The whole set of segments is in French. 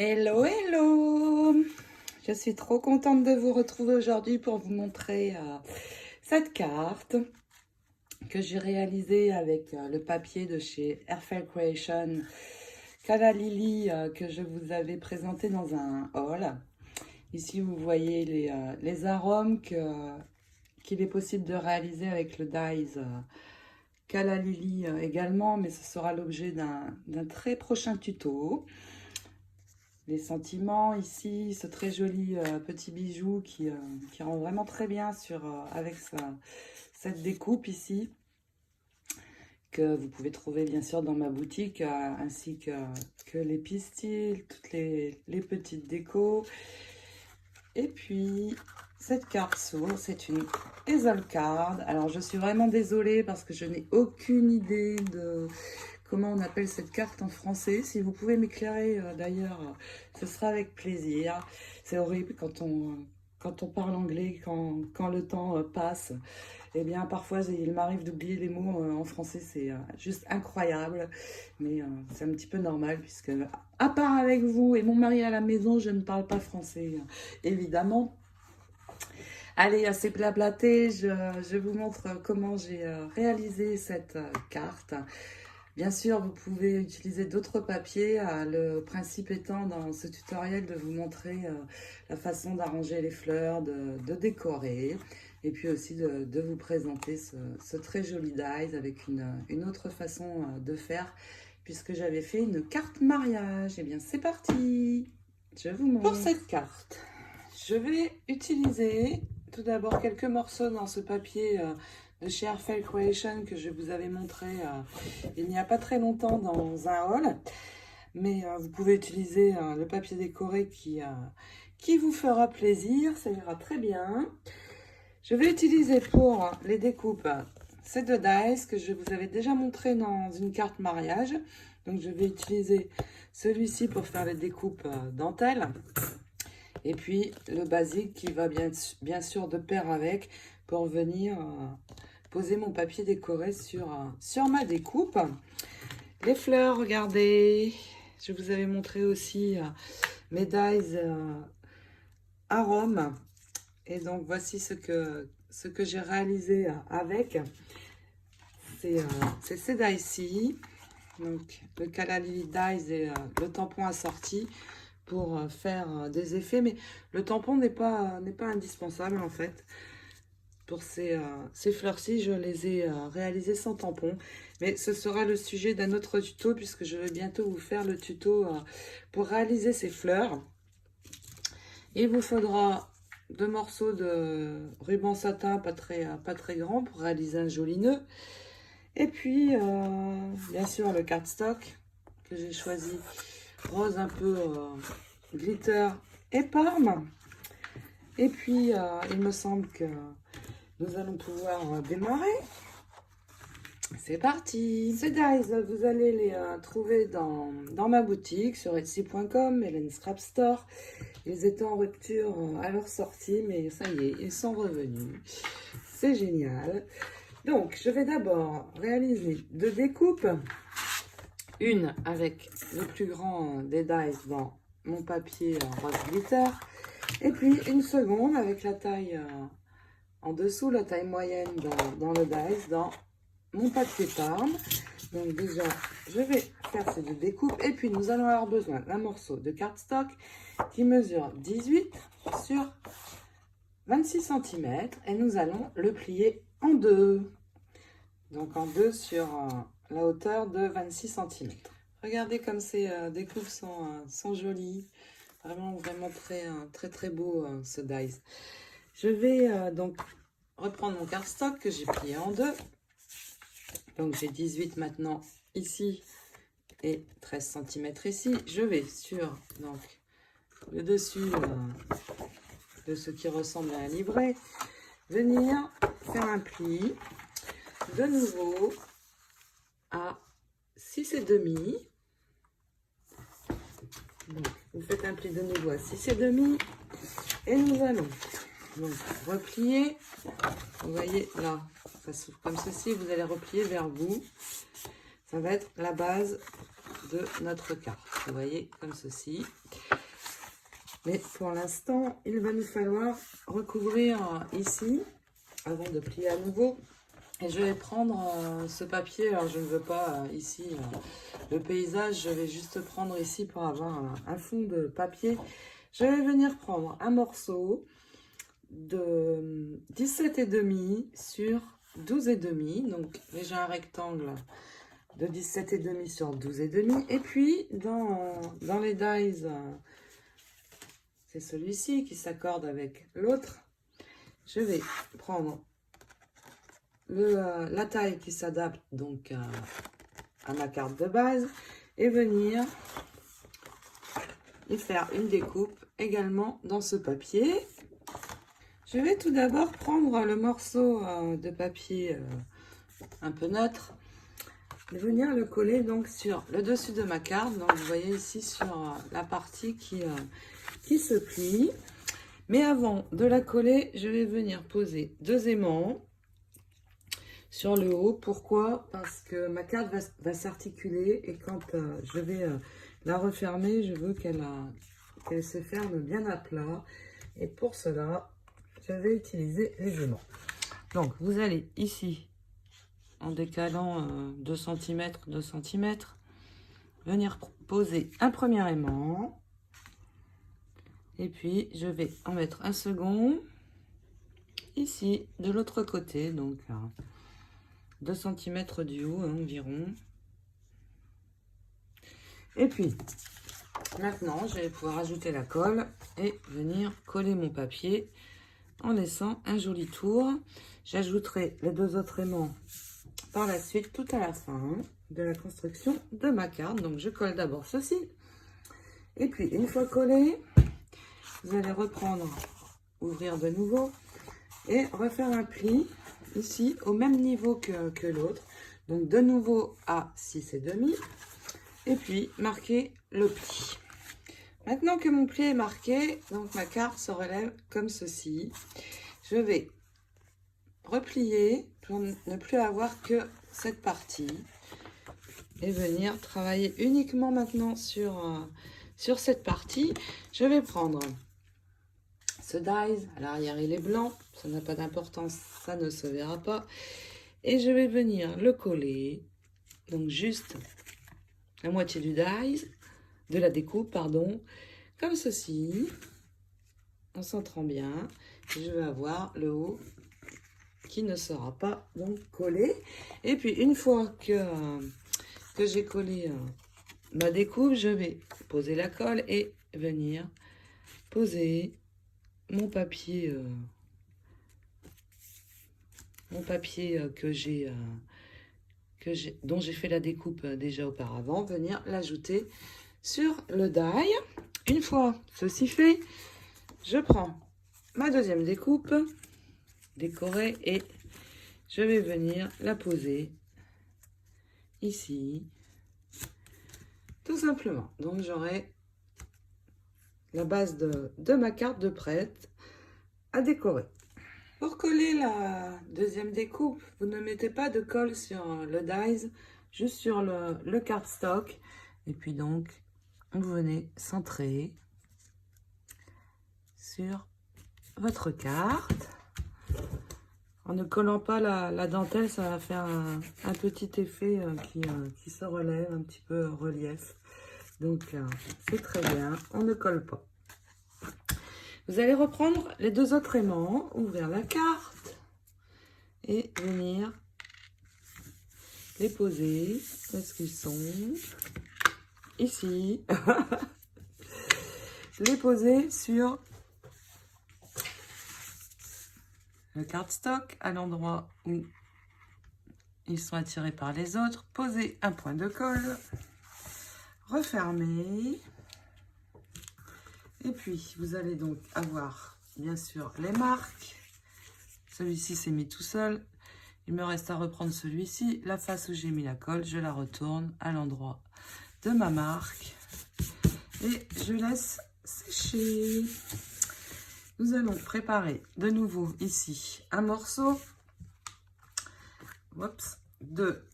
Hello, hello! Je suis trop contente de vous retrouver aujourd'hui pour vous montrer cette carte que j'ai réalisée avec le papier de chez Airfare Creation Calla Lily que je vous avais présenté dans un haul. Ici, vous voyez les arômes qu'il est possible de réaliser avec le Dies Calla Lily également, mais ce sera l'objet d'un très prochain tuto. Les sentiments ici, ce très joli petit bijou qui rend vraiment très bien avec cette découpe ici, que vous pouvez trouver bien sûr dans ma boutique, ainsi que les pistils, toutes les petites décos. Et puis, cette carte s'ouvre, c'est une Hazel Card. Alors, je suis vraiment désolée parce que je n'ai aucune idée de comment on appelle cette carte en français. Si vous pouvez m'éclairer d'ailleurs, ce sera avec plaisir. C'est horrible quand on parle anglais, quand le temps passe. Eh bien, parfois, il m'arrive d'oublier les mots en français. C'est juste incroyable. Mais c'est un petit peu normal puisque, à part avec vous et mon mari à la maison, je ne parle pas français, évidemment. Allez, assez blablaté, je vous montre comment j'ai réalisé cette carte. Bien sûr, vous pouvez utiliser d'autres papiers, le principe étant dans ce tutoriel de vous montrer la façon d'arranger les fleurs, de décorer, et puis aussi de vous présenter ce très joli dies avec une autre façon de faire, puisque j'avais fait une carte mariage. Et bien, c'est parti! Je vous montre. Pour cette carte, je vais utiliser tout d'abord quelques morceaux dans ce papier de chez Airfare Creation que je vous avais montré il n'y a pas très longtemps dans un haul. Mais vous pouvez utiliser le papier décoré qui vous fera plaisir, ça ira très bien. Je vais utiliser pour les découpes ces deux dies que je vous avais déjà montré dans une carte mariage. Donc je vais utiliser celui-ci pour faire les découpes dentelles. Et puis le basique qui va bien sûr de pair avec pour venir poser mon papier décoré sur ma découpe. Les fleurs, regardez, je vous avais montré aussi mes dies arômes. Et donc voici ce que j'ai réalisé avec. C'est ces dies-ci. Donc le Calla Lily dies et le tampon assorti pour faire des effets, mais le tampon n'est pas indispensable en fait. Pour ces fleurs-ci, je les ai réalisées sans tampon, mais ce sera le sujet d'un autre tuto puisque je vais bientôt vous faire le tuto pour réaliser ces fleurs. Il vous faudra 2 morceaux de ruban satin pas très grand pour réaliser un joli nœud. Et puis, bien sûr, le cardstock que j'ai choisi rose un peu glitter et parme. Et puis, il me semble que nous allons pouvoir démarrer. C'est parti. Ces dies, vous allez les trouver dans ma boutique sur etsy.com, Hélène Scrap Store. Ils étaient en rupture à leur sortie, mais ça y est, ils sont revenus. C'est génial. Donc, je vais d'abord réaliser 2 découpes. Une avec le plus grand des dies dans mon papier rose glitter. Et puis une seconde avec la taille en dessous, la taille moyenne dans le dies, dans mon papier parme. Donc déjà, je vais faire ces 2 découpes. Et puis nous allons avoir besoin d'un morceau de cardstock qui mesure 18 sur 26 cm. Et nous allons le plier en 2. Donc en 2 sur la hauteur de 26 cm. Regardez comme ces découpes sont jolies. Vraiment très beau ce dies. Je vais donc reprendre mon cardstock que j'ai plié en 2. Donc j'ai 18 maintenant ici et 13 cm ici. Je vais sur donc, le dessus de ce qui ressemble à un livret, venir faire un pli de nouveau à 6,5. Donc, vous faites un pli de nouveau à 6,5 et nous allons donc replier. Vous voyez là, ça s'ouvre comme ceci, vous allez replier vers vous. Ça va être la base de notre carte. Vous voyez, comme ceci. Mais pour l'instant, il va nous falloir recouvrir ici, avant de plier à nouveau. Et je vais prendre ce papier, alors je ne veux pas ici le paysage, je vais juste prendre ici pour avoir un fond de papier. Je vais venir prendre un morceau de 17,5 sur 12,5. Donc j'ai un rectangle de 17,5 sur 12,5. Et puis dans les dies, c'est celui-ci qui s'accorde avec l'autre. Je vais prendre la taille qui s'adapte donc à ma carte de base et venir y faire une découpe également dans ce papier. Je vais tout d'abord prendre le morceau de papier un peu neutre et venir le coller donc sur le dessus de ma carte. Donc vous voyez ici sur la partie qui se plie. Mais avant de la coller, je vais venir poser 2 aimants sur le haut. Pourquoi? Parce que ma carte va s'articuler et quand je vais la refermer, je veux qu'elle se ferme bien à plat. Et pour cela, je vais utiliser les aimants. Donc, vous allez ici, en décalant 2 cm, 2 cm, venir poser un premier aimant. Et puis, je vais en mettre un second ici, de l'autre côté. Donc, 2 cm du haut environ. Et puis, maintenant, je vais pouvoir ajouter la colle et venir coller mon papier en laissant un joli tour. J'ajouterai les 2 autres aimants par la suite, tout à la fin de la construction de ma carte. Donc, je colle d'abord ceci. Et puis, une fois collé, vous allez reprendre, ouvrir de nouveau et refaire un pli ici au même niveau que l'autre. Donc, de nouveau à 6,5 et puis marquer le pli. Maintenant que mon pli est marqué, donc ma carte se relève comme ceci. Je vais replier pour ne plus avoir que cette partie et venir travailler uniquement maintenant sur cette partie. Je vais prendre ce dies, à l'arrière il est blanc, ça n'a pas d'importance, ça ne se verra pas. Et je vais venir le coller, donc juste la moitié du dies, de la découpe, pardon, comme ceci, en centrant bien. Je vais avoir le haut qui ne sera pas donc collé. Et puis une fois que j'ai collé ma découpe, je vais poser la colle et venir poser mon papier dont j'ai fait la découpe déjà auparavant, venir l'ajouter sur le die. Une fois ceci fait, je prends ma deuxième découpe décorée et je vais venir la poser ici, tout simplement. Donc j'aurai la base de ma carte de prête à décorer. Pour coller la deuxième découpe, vous ne mettez pas de colle sur le dies, juste sur le cardstock. Et puis donc, vous venez centrer sur votre carte. En ne collant pas la dentelle, ça va faire un petit effet qui se relève, un petit peu relief. Donc, c'est très bien, on ne colle pas. Vous allez reprendre les 2 autres aimants, ouvrir la carte et venir les poser. Où est-ce qu'ils sont? Ici. Les poser sur le cardstock à l'endroit où ils sont attirés par les autres. Poser un point de colle. Refermer. Et puis, vous allez donc avoir, bien sûr, les marques. Celui-ci s'est mis tout seul. Il me reste à reprendre celui-ci. La face où j'ai mis la colle, je la retourne à l'endroit de ma marque. Et je laisse sécher. Nous allons préparer de nouveau ici un morceau de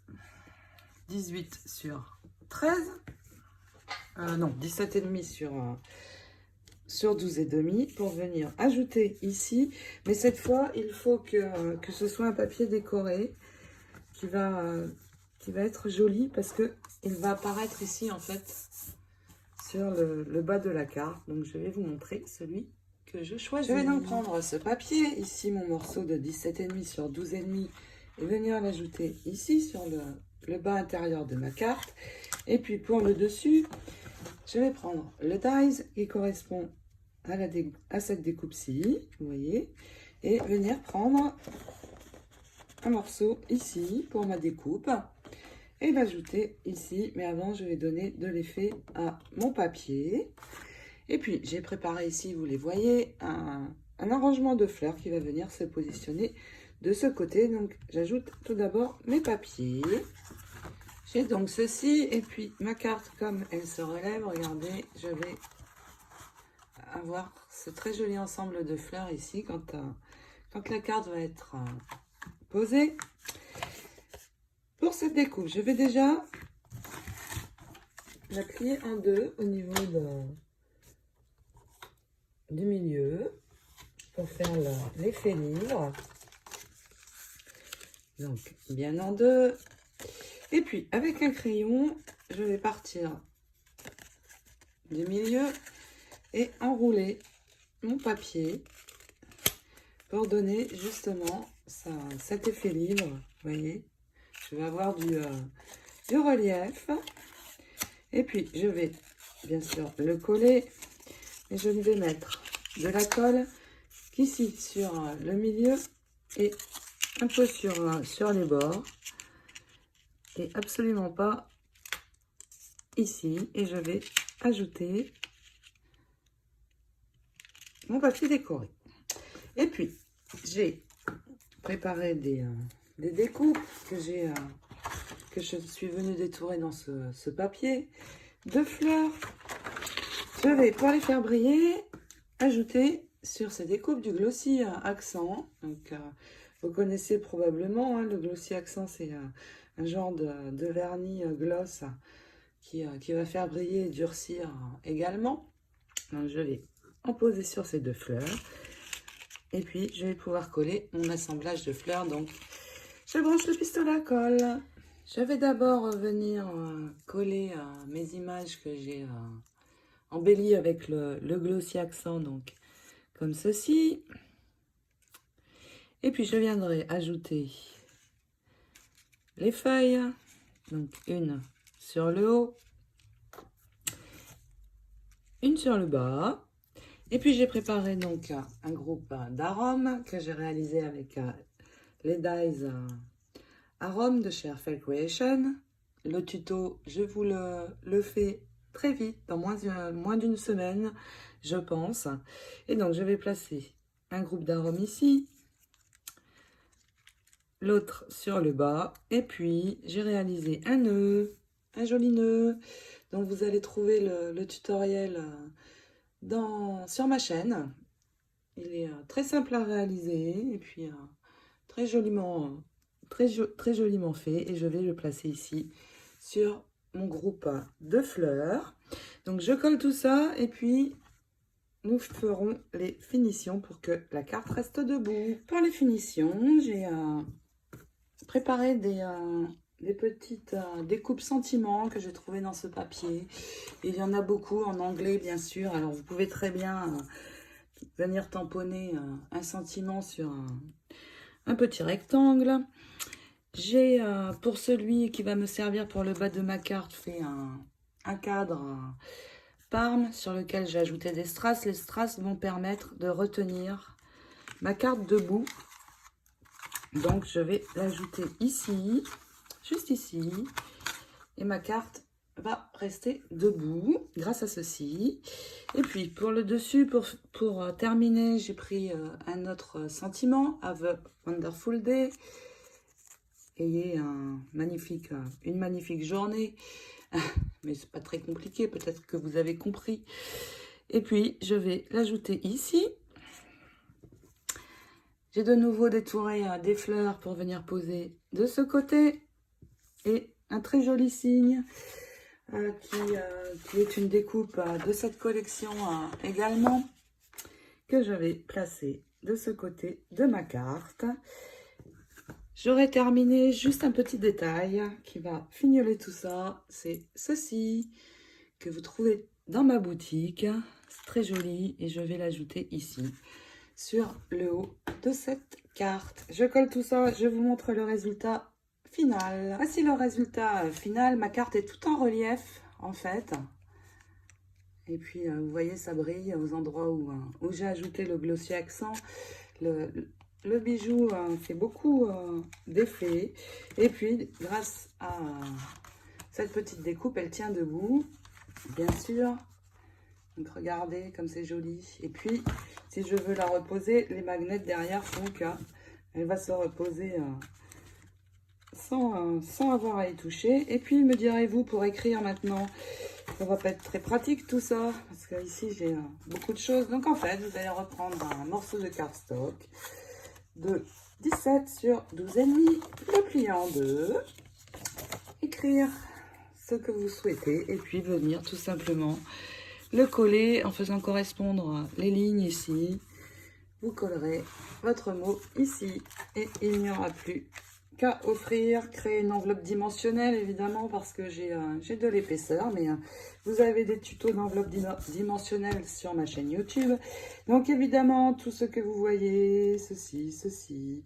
18 sur 13. non, 17,5 sur 12,5 pour venir ajouter ici. Mais cette fois, il faut que ce soit un papier décoré qui va être joli parce que il va apparaître ici en fait sur le bas de la carte. Donc je vais vous montrer celui que je choisis. Je vais donc prendre ce papier, ici mon morceau de 17,5 sur 12,5 et venir l'ajouter ici sur le bas intérieur de ma carte. Et puis pour le dessus, je vais prendre le dies qui correspond à cette découpe-ci, vous voyez, et venir prendre un morceau ici pour ma découpe et l'ajouter ici. Mais avant, je vais donner de l'effet à mon papier. Et puis, j'ai préparé ici, vous les voyez, un arrangement de fleurs qui va venir se positionner de ce côté. Donc, j'ajoute tout d'abord mes papiers. J'ai donc ceci, et puis ma carte, comme elle se relève, regardez, je vais avoir ce très joli ensemble de fleurs ici quand la carte va être posée. Pour cette découpe, je vais déjà la plier en deux au niveau du milieu pour faire l'effet livre. Donc, bien en deux. Et puis, avec un crayon, je vais partir du milieu et enrouler mon papier pour donner justement cet effet livre. Vous voyez, je vais avoir du relief. Et puis, je vais bien sûr le coller. Et je vais mettre de la colle ici sur le milieu et un peu sur les bords. Et absolument pas ici. Et je vais ajouter mon papier décoré. Et puis, j'ai préparé des découpes que je suis venue détourer dans ce papier de fleurs. Je vais, pour les faire briller, ajouter sur ces découpes du glossy accent. Donc, vous connaissez probablement, hein, le glossy accent, c'est un genre de vernis gloss qui va faire briller et durcir également. Donc, je vais en poser sur ces deux fleurs. Et puis, je vais pouvoir coller mon assemblage de fleurs. Donc, je branche le pistolet à colle. Je vais d'abord venir coller mes images que j'ai embellies avec le glossy accent, donc comme ceci. Et puis, je viendrai ajouter les feuilles. Donc, une sur le haut, une sur le bas. Et puis, j'ai préparé donc un groupe d'arômes que j'ai réalisé avec les dies arômes de chez Airfel Creation. Le tuto, je vous le fais très vite, dans moins d'une semaine, je pense. Et donc, je vais placer un groupe d'arômes ici, l'autre sur le bas. Et puis, j'ai réalisé un nœud, un joli nœud. Donc, vous allez trouver le tutoriel sur ma chaîne. Il est très simple à réaliser et puis très joliment fait. Et je vais le placer ici sur mon groupe de fleurs. Donc, je colle tout ça et puis nous ferons les finitions pour que la carte reste debout. Pour les finitions, j'ai préparé des petites découpes sentiments que j'ai trouvées dans ce papier. Il y en a beaucoup en anglais, bien sûr. Alors, vous pouvez très bien venir tamponner un sentiment sur un petit rectangle. J'ai, pour celui qui va me servir pour le bas de ma carte, fait un cadre Parme sur lequel j'ai ajouté des strass. Les strass vont permettre de retenir ma carte debout. Donc, je vais l'ajouter ici, juste ici. Et ma carte va rester debout grâce à ceci. Et puis, pour le dessus, pour terminer, j'ai pris un autre sentiment, Have a Wonderful Day. Ayez une magnifique journée. Mais c'est pas très compliqué, peut-être que vous avez compris. Et puis, je vais l'ajouter ici. J'ai de nouveau détouré des fleurs pour venir poser de ce côté. Et un très joli signe. qui est une découpe de cette collection également, que je vais placer de ce côté de ma carte. J'aurais terminé juste un petit détail qui va fignoler tout ça, c'est ceci que vous trouvez dans ma boutique. C'est très joli et je vais l'ajouter ici sur le haut de cette carte. Je colle tout ça, je vous montre le résultat final. Voici le résultat final. Ma carte est tout en relief en fait. Et puis vous voyez, ça brille aux endroits où j'ai ajouté le glossier accent. Le bijou fait beaucoup d'effet. Et puis grâce à cette petite découpe, elle tient debout, bien sûr. Donc regardez comme c'est joli. Et puis si je veux la reposer, les magnets derrière font qu'elle va se reposer sans avoir à y toucher. Et puis me direz-vous, pour écrire maintenant, ça va pas être très pratique tout ça, parce que ici j'ai beaucoup de choses. Donc en fait, vous allez reprendre un morceau de cardstock de 17 sur 12,5, le plier en deux, écrire ce que vous souhaitez et puis venir tout simplement le coller en faisant correspondre les lignes ici. Vous collerez votre mot ici et il n'y aura plus qu'à offrir, créer une enveloppe dimensionnelle évidemment parce que j'ai de l'épaisseur, mais vous avez des tutos d'enveloppe dimensionnelle sur ma chaîne YouTube. Donc évidemment tout ce que vous voyez, ceci,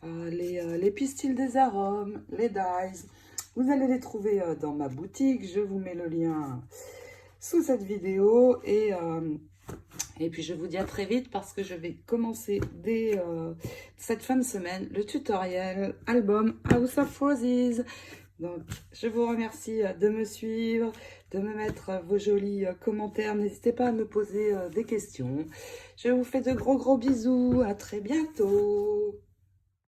les pistils des arômes, les dies, vous allez les trouver dans ma boutique. Je vous mets le lien sous cette vidéo et puis je vous dis à très vite parce que je vais commencer dès cette fin de semaine le tutoriel album House of Roses. Donc je vous remercie de me suivre, de me mettre vos jolis commentaires. N'hésitez pas à me poser des questions. Je vous fais de gros bisous. À très bientôt.